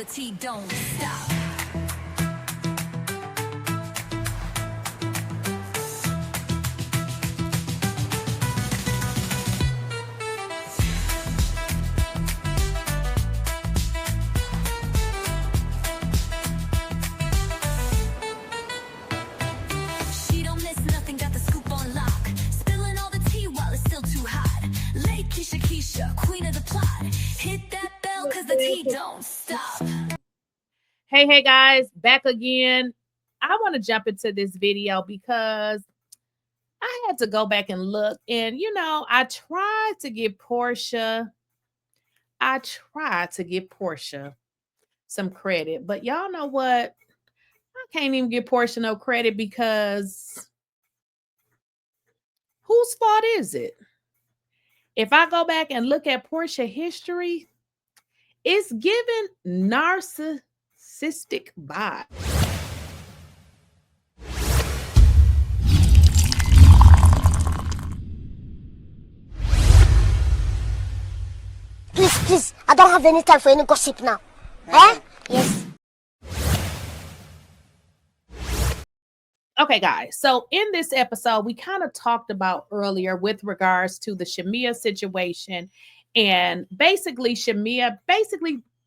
the tea don't stop. She don't miss nothing, got the scoop on lock. Spilling all the tea while it's still too hot. Lakeysha Keysha, queen of the plot. Hit that bell cause the tea don't stop. Hey guys, back again. I want to jump into this video because I had to go back and look, and I tried to give Porsha some credit, but y'all know what? I can't even give Porsha no credit because whose fault is it? If I go back and look at Porsha history, it's given narcissistic vibe. Please, I don't have any time for any gossip now. Eh? Yes. Okay, guys. So in this episode, we kind of talked about earlier with regards to the Shamea situation, and basically Shamea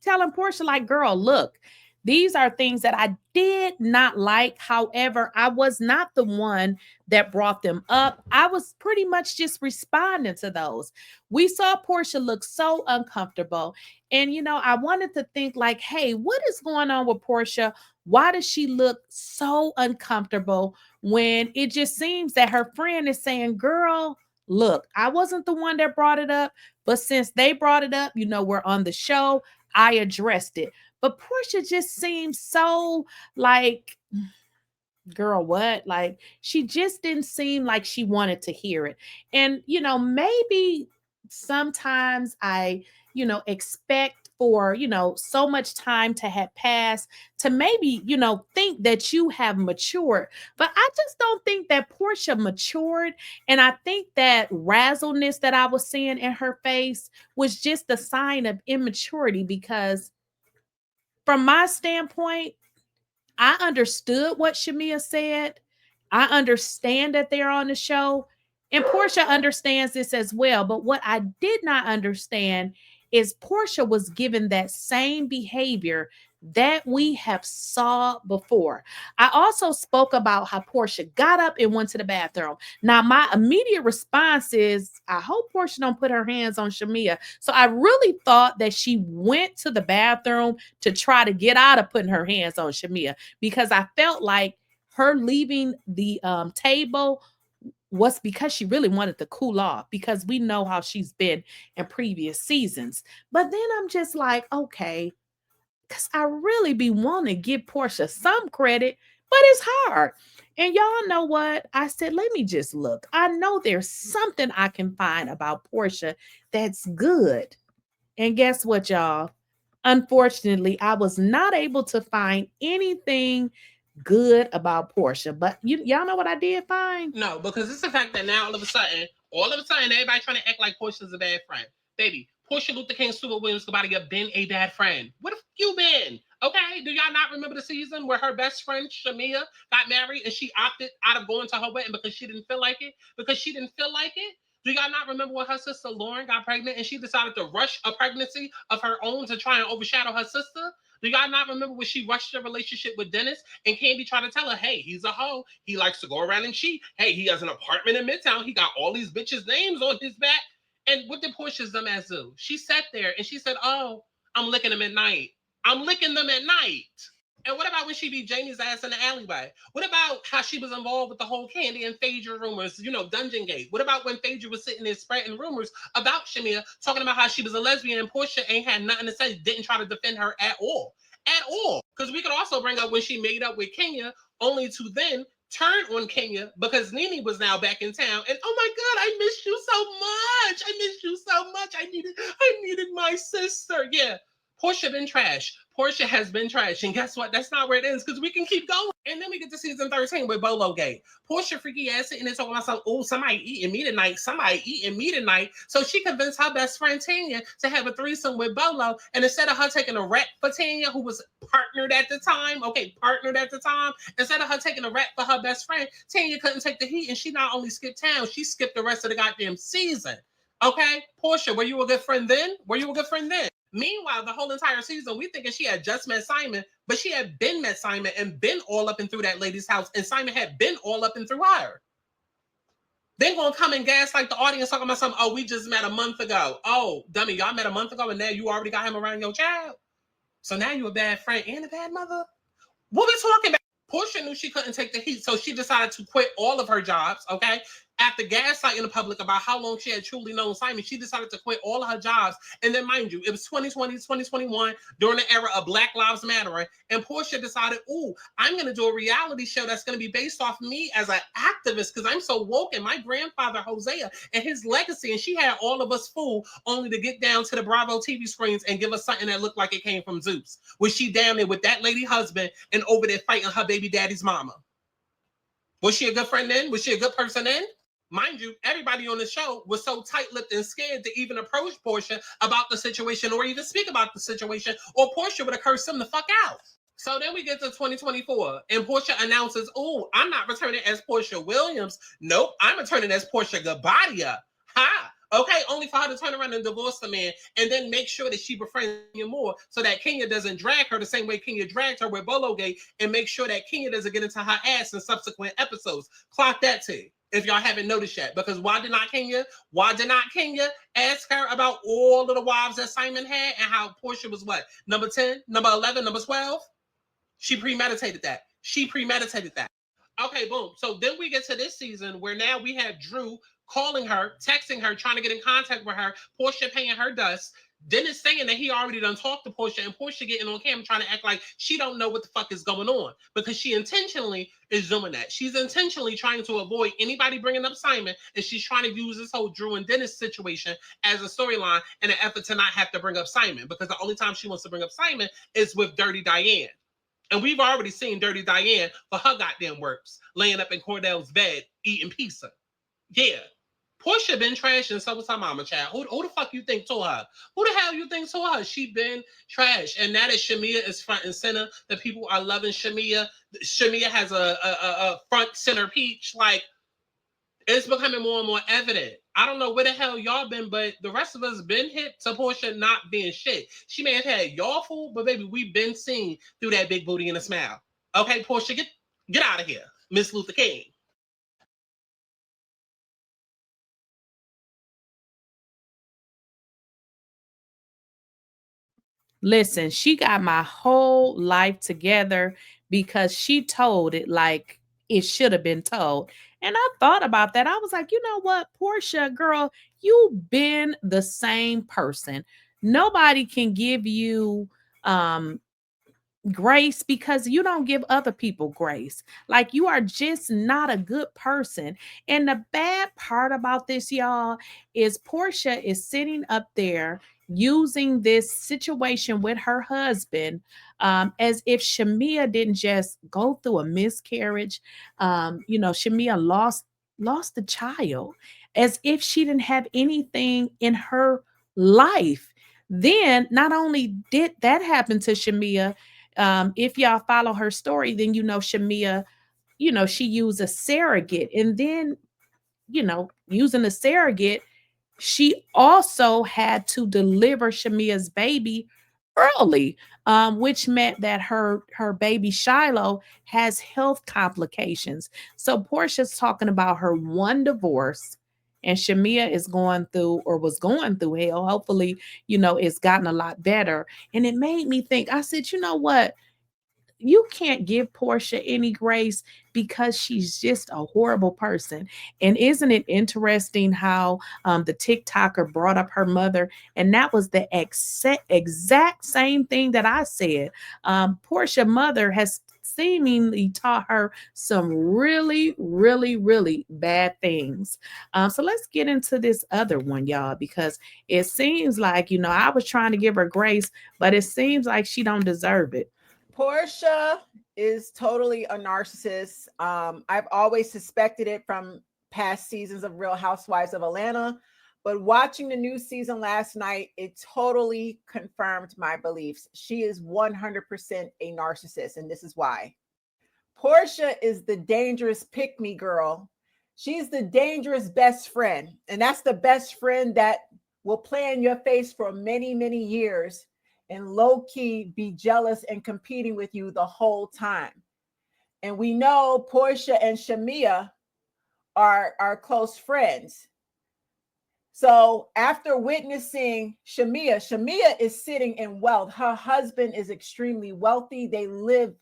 telling Porsha, like, girl, look, these are things that I did not like. However, I was not the one that brought them up. I was pretty much just responding to those. We saw Porsha look so uncomfortable. And, I wanted to think like, hey, what is going on with Porsha? Why does she look so uncomfortable when it just seems that her friend is saying, girl, look, I wasn't the one that brought it up, but since they brought it up, we're on the show, I addressed it. But Porsha just seems so like, girl, what? Like, she just didn't seem like she wanted to hear it. And, maybe sometimes I, expect for, so much time to have passed to maybe, think that you have matured. But I just don't think that Porsha matured. And I think that razzleness that I was seeing in her face was just a sign of immaturity, because from my standpoint, I understood what Shamea said. I understand that they're on the show, and Porsha understands this as well. But what I did not understand is Porsha was given that same behavior that we have saw before. I also spoke about how Porsha got up and went to the bathroom. Now, my immediate response is, I hope Porsha don't put her hands on Shamea. So I really thought that she went to the bathroom to try to get out of putting her hands on Shamea, because I felt like her leaving the table was because she really wanted to cool off, because we know how she's been in previous seasons. But then I'm just like, okay, because I really be wanting to give Porsha some credit, but it's hard. And y'all know what? I said, let me just look. I know there's something I can find about Porsha that's good. And guess what, y'all? Unfortunately, I was not able to find anything good about Porsha. But y'all know what I did find? No, because it's the fact that now all of a sudden, everybody trying to act like Porsha's a bad friend. Baby, Porsha Luther King Super Williams 𝐸 been a bad friend. What have you been? Okay, do y'all not remember the season where her best friend Shamea got married and she opted out of going to her wedding because she didn't feel like it? Do y'all not remember when her sister Lauren got pregnant and she decided to rush a pregnancy of her own to try and overshadow her sister? Do y'all not remember when she rushed her relationship with Dennis and Candy tried to tell her, hey, he's a hoe. He likes to go around and cheat. Hey, he has an apartment in Midtown. He got all these bitches' names on his back. And what did Porsha's dumbass do? She sat there and she said, oh, I'm licking them at night. I'm licking them at night. And what about when she beat Jamie's ass in the alleyway? What about how she was involved with the whole Candy and Phaedra rumors, Dungeon Gate? What about when Phaedra was sitting there spreading rumors about Shamea, talking about how she was a lesbian and Porsha ain't had nothing to say, didn't try to defend her at all? At all. Because we could also bring up when she made up with Kenya, only to then turn on Kenya because Nene was now back in town. And oh my God, I missed you so much. I missed you so much. I needed my sister. Yeah. Porsha been trash. Porsha has been trash. And guess what? That's not where it ends because we can keep going. And then we get to season 13 with Bolo Gate. Porsha freaky ass sitting there talking about something. Oh, somebody eating me tonight. Somebody eating me tonight. So she convinced her best friend Tanya to have a threesome with Bolo. And instead of her taking a rep for Tanya, who was partnered at the time, instead of her taking a rep for her best friend, Tanya couldn't take the heat. And she not only skipped town, she skipped the rest of the goddamn season. Okay, Porsha, were you a good friend then? Meanwhile, the whole entire season, we thinking she had just met Simon, but she had been met Simon and been all up and through that lady's house, and Simon had been all up and through her. They gonna come and gaslight the audience talking about something. Oh, we just met a month ago. Oh, dummy, y'all met a month ago, and now you already got him around your child. So now you a bad friend and a bad mother. What we talking about? Porsha knew she couldn't take the heat, so she decided to quit all of her jobs, okay? After gaslighting the public about how long she had truly known Simon, she decided to quit all of her jobs. And then, mind you, it was 2020, 2021, during the era of Black Lives Matter. And Porsha decided, ooh, I'm going to do a reality show that's going to be based off me as an activist because I'm so woke and my grandfather, Hosea, and his legacy. And she had all of us fooled only to get down to the Bravo TV screens and give us something that looked like it came from Zeus. Was she down there with that lady husband and over there fighting her baby daddy's mama? Was she a good friend then? Was she a good person then? Mind you, everybody on the show was so tight-lipped and scared to even approach Porsha about the situation or even speak about the situation, or Porsha would have cursed them the fuck out. So then we get to 2024, and Porsha announces, oh, I'm not returning as Porsha Williams. Nope, I'm returning as Porshaguobadia. Ha! Okay, only for her to turn around and divorce the man and then make sure that she befriends Kenyamoore so that Kenya doesn't drag her the same way Kenya dragged her with Bolo Gate and make sure that Kenya doesn't get into her ass in subsequent episodes. Clock that too, if y'all haven't noticed yet. Because why did not Kenya ask her about all of the wives that Simon had and how Porsha was what? Number 10, number 11, number 12? She premeditated that. Okay, boom. So then we get to this season where now we have Drew calling her, texting her, trying to get in contact with her, Porsha paying her dust, Dennis saying that he already done talked to Porsha, and Porsha getting on camera trying to act like she don't know what the fuck is going on because she intentionally is doing that. She's intentionally trying to avoid anybody bringing up Simon, and she's trying to use this whole Drew and Dennis situation as a storyline in an effort to not have to bring up Simon, because the only time she wants to bring up Simon is with Dirty Diane. And we've already seen Dirty Diane for her goddamn works, laying up in Cordell's bed, eating pizza. Yeah. Porsha been trash, and so was her mama, child. Who the fuck you think told her? Who the hell you think told her? She been trash. And now that Shamea is front and center, the people are loving Shamea. Shamea has a front center peach. Like, it's becoming more and more evident. I don't know where the hell y'all been, but the rest of us been hit to Porsha not being shit. She may have had y'all fooled, but baby, we've been seen through that big booty and a smile. Okay, Porsha, get out of here, Miss Luther King. Listen, she got my whole life together because she told it like it should have been told. And I thought about that. I was like, you know what, Porsha, girl, you've been the same person. Nobody can give you grace because you don't give other people grace. Like, you are just not a good person. And the bad part about this, y'all, is Porsha is sitting up there using this situation with her husband as if Shamea didn't just go through a miscarriage. Shamea lost the child, as if she didn't have anything in her life. Then not only did that happen to Shamea, if y'all follow her story, then Shamea, she used a surrogate, and then using a surrogate, she also had to deliver Shamea's baby early, which meant that her baby Shiloh has health complications. So Portia's talking about her one divorce, and Shamea is going through, or was going through hell. Hopefully, it's gotten a lot better. And it made me think, I said, you know what? You can't give Porsha any grace because she's just a horrible person. And isn't it interesting how the TikToker brought up her mother? And that was the exact same thing that I said. Porsha's mother has seemingly taught her some really, really, really bad things. So let's get into this other one, y'all, because it seems like, I was trying to give her grace, but it seems like she don't deserve it. Porsha is totally a narcissist. I've always suspected it from past seasons of Real Housewives of Atlanta, but watching the new season last night, it totally confirmed my beliefs. She is 100% a narcissist, and this is why. Porsha is the dangerous pick-me girl. She's the dangerous best friend, and that's the best friend that will play in your face for many, many years and low-key be jealous and competing with you the whole time. And we know Porsha and Shamea are close friends. So after witnessing Shamea is sitting in wealth. Her husband is extremely wealthy. They live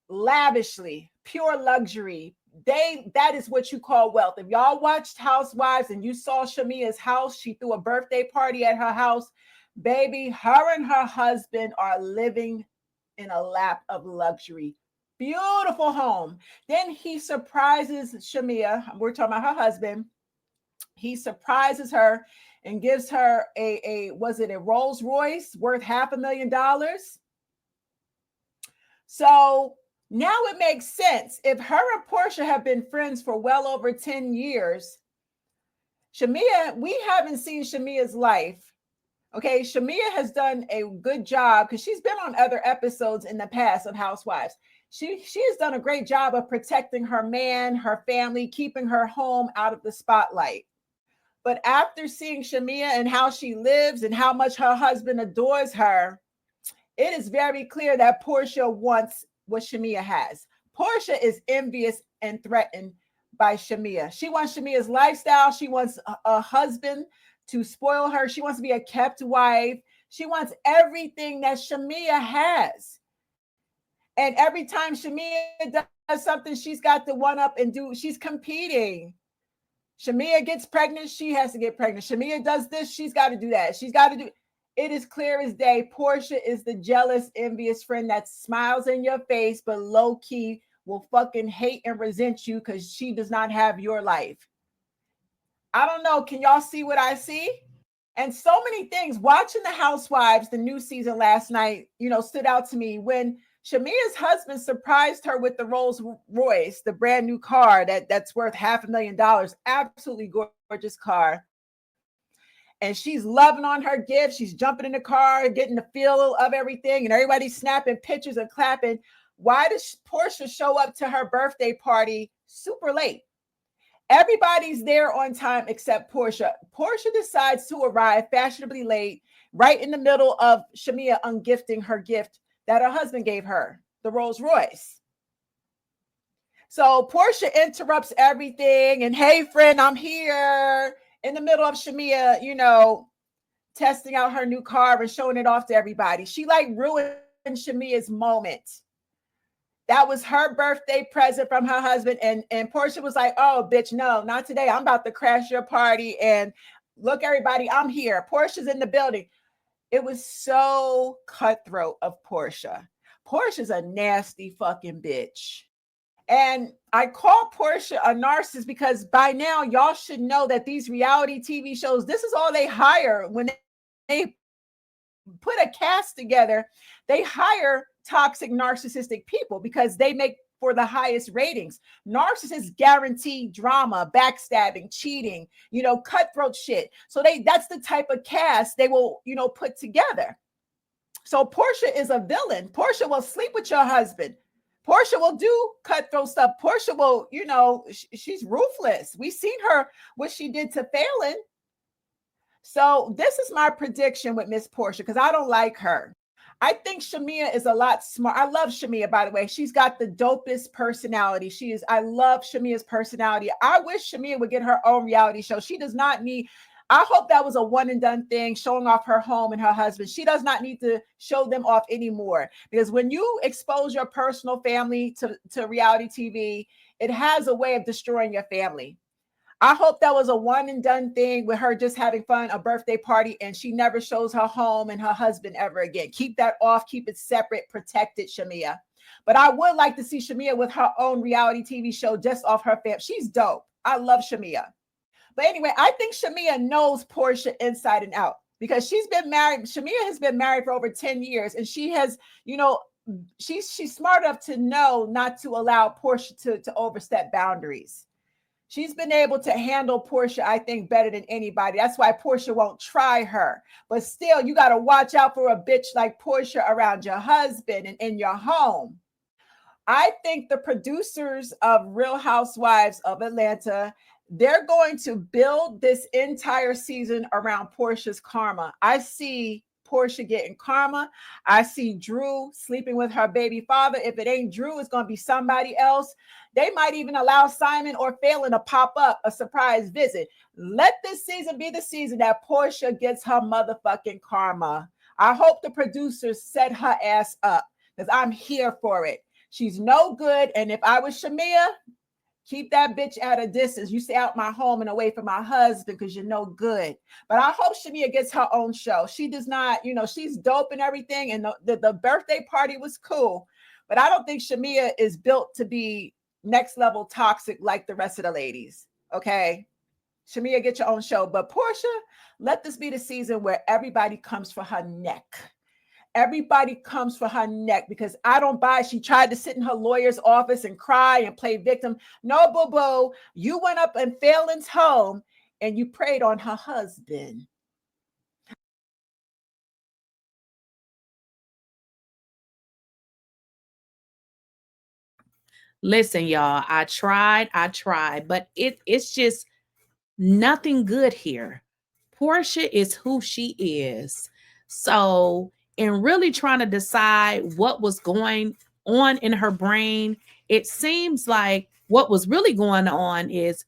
lavishly, pure luxury. That is what you call wealth. If y'all watched Housewives and you saw Shamea's house, she threw a birthday party at her house. Baby, her and her husband are living in a lap of luxury. Beautiful home. Then he surprises Shamea. We're talking about her husband. He surprises her and gives her a Rolls Royce worth $500,000. So now it makes sense. If her and Porsha have been friends for well over 10 years, Shamea, we haven't seen Shamea's life. Okay, Shamea has done a good job because she's been on other episodes in the past of Housewives. She has done a great job of protecting her man, her family, keeping her home out of the spotlight. But after seeing Shamea and how she lives and how much her husband adores her, it is very clear that Porsha wants what Shamea has. Porsha is envious and threatened by Shamea. She wants Shamea's lifestyle. She wants a husband to spoil her. She wants to be a kept wife. She wants everything that Shamea has. And every time Shamea does something, she's got to one up and do. She's competing. Shamea gets pregnant, she has to get pregnant. Shamea does this, she's got to do that. She's got to do. It is clear as day. Porsha is the jealous, envious friend that smiles in your face, but low key will fucking hate and resent you because she does not have your life. I don't know. Can y'all see what I see? And so many things. Watching the Housewives, the new season last night, stood out to me when Shamea's husband surprised her with the Rolls Royce, the brand new car that's worth $500,000. Absolutely gorgeous car. And she's loving on her gift. She's jumping in the car, getting the feel of everything, and everybody's snapping pictures and clapping. Why does Porsha show up to her birthday party super late? Everybody's there on time except Porsha. Porsha decides to arrive fashionably late, right in the middle of Shamea ungifting her gift that her husband gave her, the Rolls Royce. So Porsha interrupts everything and, hey, friend, I'm here in the middle of Shamea, testing out her new car and showing it off to everybody. She ruined Shamea's moment. That was her birthday present from her husband. And Porsha was like, oh, bitch, no, not today. I'm about to crash your party. And look, everybody, I'm here. Porsha's in the building. It was so cutthroat of Porsha. Porsha's a nasty fucking bitch. And I call Porsha a narcissist because by now y'all should know that these reality TV shows, this is all they hire when they put a cast together. They hire toxic, narcissistic people because they make for the highest ratings. Narcissists guarantee drama, backstabbing, cheating, cutthroat shit. So that's the type of cast they will, put together. So Porsha is a villain. Porsha will sleep with your husband. Porsha will do cutthroat stuff. Porsha will, she's ruthless. We've seen her, what she did to Phelan. So this is my prediction with Miss Porsha because I don't like her. I think Shamea is a lot smart. I love Shamea, by the way. She's got the dopest personality. I love Shamea's personality. I wish Shamea would get her own reality show. She does not need, I hope that was a one and done thing, showing off her home and her husband. She does not need to show them off anymore because when you expose your personal family to reality TV, it has a way of destroying your family. I hope that was a one and done thing with her just having fun, a birthday party, and she never shows her home and her husband ever again. Keep that off. Keep it separate. Protect it, Shamea. But I would like to see Shamea with her own reality TV show just off her fam. She's dope. I love Shamea. But anyway, I think Shamea knows Porsha inside and out because she's been married. Shamea has been married for over 10 years, and she has, you know, she's smart enough to know not to allow Porsha to overstep boundaries. She's been able to handle Porsha, I think, better than anybody. That's why Porsha won't try her. But still, you got to watch out for a bitch like Porsha around your husband and in your home. I think the producers of Real Housewives of Atlanta, they're going to build this entire season around Porsha's karma. I see Porsha getting karma. I see Drew sleeping with her baby father. If it ain't Drew, it's going to be somebody else. They might even allow Simon or Phelan to pop up a surprise visit. Let this season be the season that Porsha gets her motherfucking karma. I hope the producers set her ass up because I'm here for it. She's no good. And if I was Shamea, keep that bitch at a distance. You stay out my home and away from my husband because you're no good. But I hope Shamea gets her own show. She does not, you know, she's dope and everything. And the birthday party was cool. But I don't think Shamea is built to be next level toxic like the rest of the ladies. Okay. Shamea, get your own show. But Porsha, let this be the season where everybody comes for her neck. Everybody comes for her neck because I don't buy. She tried to sit in her lawyer's office and cry and play victim. No, boo-boo. You went up in Phelan's home and you preyed on her husband. Listen, y'all, I tried, but it's just nothing good here. Porsha is who she is. So, in really trying to decide what was going on in her brain, it seems like what was really going on is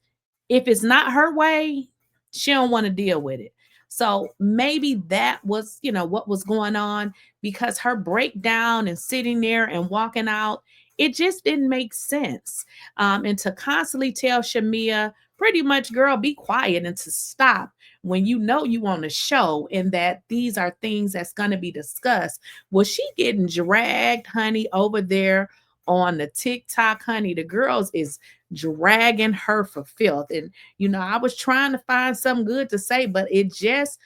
if it's not her way, she don't want to deal with it. So maybe that was, you know, what was going on because her breakdown and sitting there and walking out, it just didn't make sense. And to constantly tell Shamea, pretty much, girl, be quiet and to stop when you know you on a show and that these are things that's going to be discussed. Was she getting dragged, honey, over there on the TikTok, honey? The girls is dragging her for filth. And, you know, I was trying to find something good to say, but it just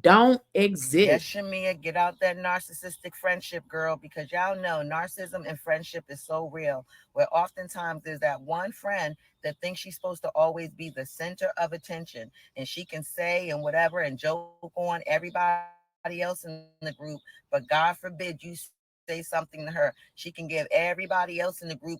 don't exist. Yes, Shamea, get out that narcissistic friendship, girl, because y'all know narcissism and friendship is so real, where oftentimes there's that one friend that thinks she's supposed to always be the center of attention, and she can say and whatever and joke on everybody else in the group, but God forbid you say something to her. She can give everybody else in the group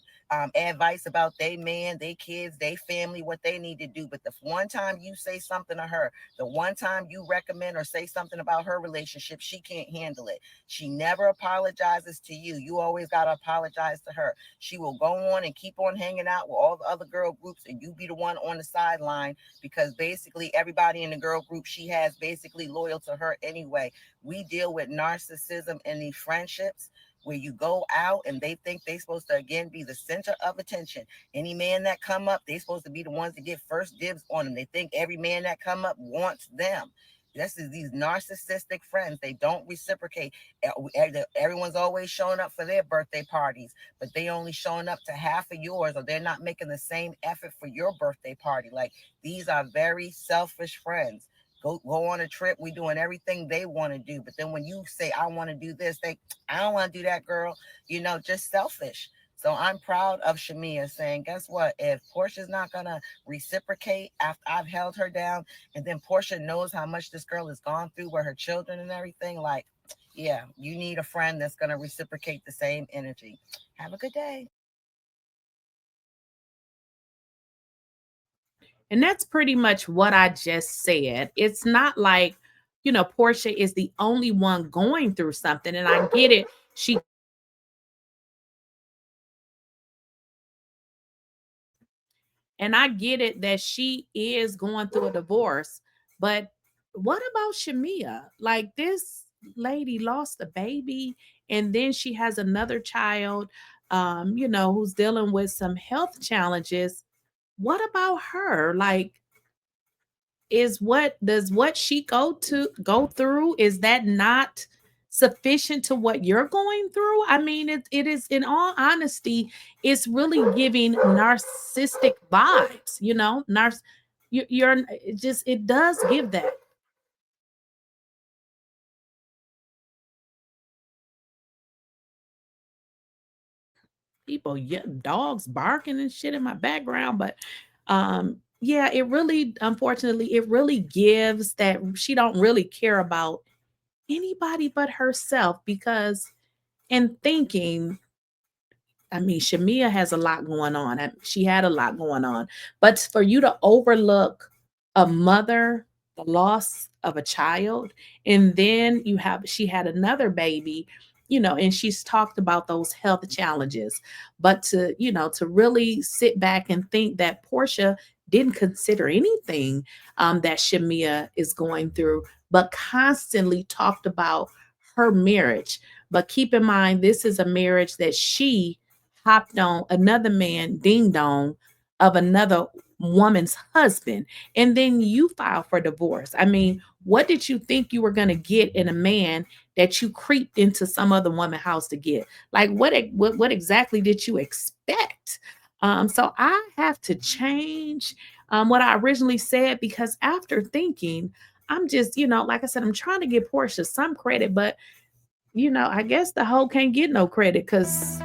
advice about their man, their kids, their family, what they need to do. But the one time you say something to her, the one time you recommend or say something about her relationship, she can't handle it. She never apologizes to you. You always got to apologize to her. She will go on and keep on hanging out with all the other girl groups, and you be the one on the sideline because basically everybody in the girl group she has basically loyal to her anyway. We deal with narcissism in these friendships where you go out and they think they're supposed to again be the center of attention. Any man that come up, they're supposed to be the ones to get first dibs on them. They think every man that come up wants them. This is these narcissistic friends. They don't reciprocate. Everyone's always showing up for their birthday parties, but they only showing up to half of yours, or they're not making the same effort for your birthday party. Like, these are very selfish friends. Go on a trip. We doing everything they want to do. But then when you say, I want to do this, I don't want to do that, girl. You know, just selfish. So I'm proud of Shamea saying, guess what? If Porsha's not going to reciprocate after I've held her down, and then Porsha knows how much this girl has gone through with her children and everything, like, yeah, you need a friend that's going to reciprocate the same energy. Have a good day. And that's pretty much what I just said. It's not like, you know, Porsha is the only one going through something. And I get it. I get it that she is going through a divorce. But what about Shamea? Like, this lady lost a baby and then she has another child, you know, who's dealing with some health challenges. What about her? Like, does what she go through, is that not sufficient to what you're going through. I mean, it is, in all honesty, it's really giving narcissistic vibes, you know, you're it just, it does give that. People, yeah, dogs barking and shit in my background, but yeah, it really, unfortunately, it really gives that she don't really care about anybody but herself. Because in thinking, I mean, Shamea has a lot going on. She had a lot going on. But for you to overlook a mother, the loss of a child, and then she had another baby, you know, and she's talked about those health challenges. But to, you know, to really sit back and think that Porsha didn't consider anything that Shamea is going through, but constantly talked about her marriage. But keep in mind, this is a marriage that she hopped on another man ding dong of another woman's husband, and then you file for divorce. I mean, what did you think you were going to get in a man that you creeped into some other woman's house to get? Like, what exactly did you expect? So I have to change what I originally said, because after thinking, I'm just, you know, like I said, I'm trying to give Porsha some credit, but you know, I guess the hoe can't get no credit, because